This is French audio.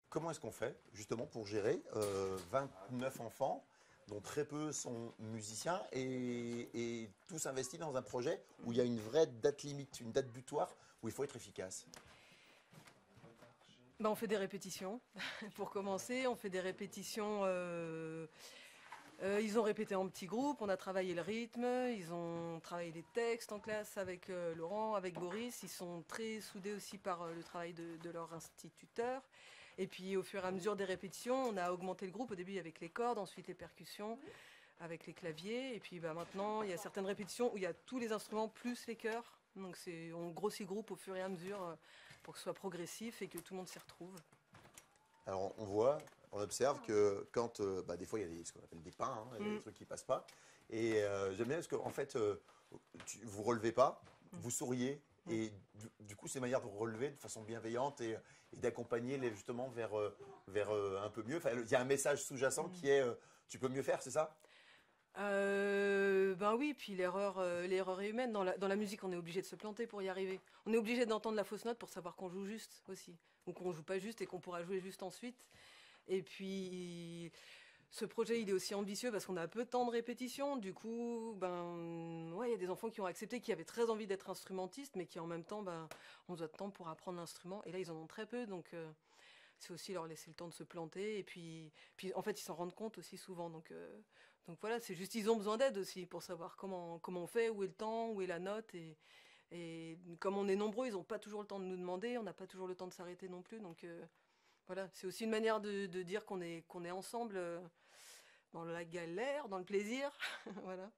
comment est-ce qu'on fait justement pour gérer 29 enfants dont très peu sont musiciens et tous investis dans un projet où il y a une vraie date limite, une date butoir où il faut être efficace? On fait des répétitions. Pour commencer, on fait des répétitions. Ils ont répété en petits groupes, on a travaillé le rythme, ils ont travaillé les textes en classe avec Laurent, avec Boris. Ils sont très soudés aussi par le travail de leur instituteur. Et puis au fur et à mesure des répétitions, on a augmenté le groupe. Au début avec les cordes, ensuite les percussions, avec les claviers. Et puis maintenant, il y a certaines répétitions où il y a tous les instruments plus les chœurs. Donc on grossit le groupe au fur et à mesure pour que ce soit progressif et que tout le monde s'y retrouve. Alors on voit, on observe que quand des fois il y a ce qu'on appelle des pains, hein, il y a des trucs qui passent pas. Et j'aime bien parce qu'en fait, vous relevez pas, vous souriez. Et du coup, c'est une manière de relever de façon bienveillante et d'accompagner justement vers un peu mieux. Enfin, il y a un message sous-jacent qui est tu peux mieux faire, c'est ça? Ben oui, puis l'erreur est humaine. Dans la musique, on est obligé de se planter pour y arriver. On est obligé d'entendre la fausse note pour savoir qu'on joue juste aussi. Ou qu'on joue pas juste et qu'on pourra jouer juste ensuite. Et puis, ce projet, il est aussi ambitieux parce qu'on a peu de temps de répétition. Du coup, ouais, il y a des enfants qui ont accepté, qui avaient très envie d'être instrumentistes, mais qui en même temps, ont besoin de temps pour apprendre l'instrument. Et là, ils en ont très peu, donc c'est aussi leur laisser le temps de se planter. Et puis en fait, ils s'en rendent compte aussi souvent. Donc voilà, c'est juste, ils ont besoin d'aide aussi pour savoir comment on fait, où est le temps, où est la note. Et comme on est nombreux, ils n'ont pas toujours le temps de nous demander, on n'a pas toujours le temps de s'arrêter non plus. Donc voilà, c'est aussi une manière de dire qu'on est ensemble dans la galère, dans le plaisir. Voilà.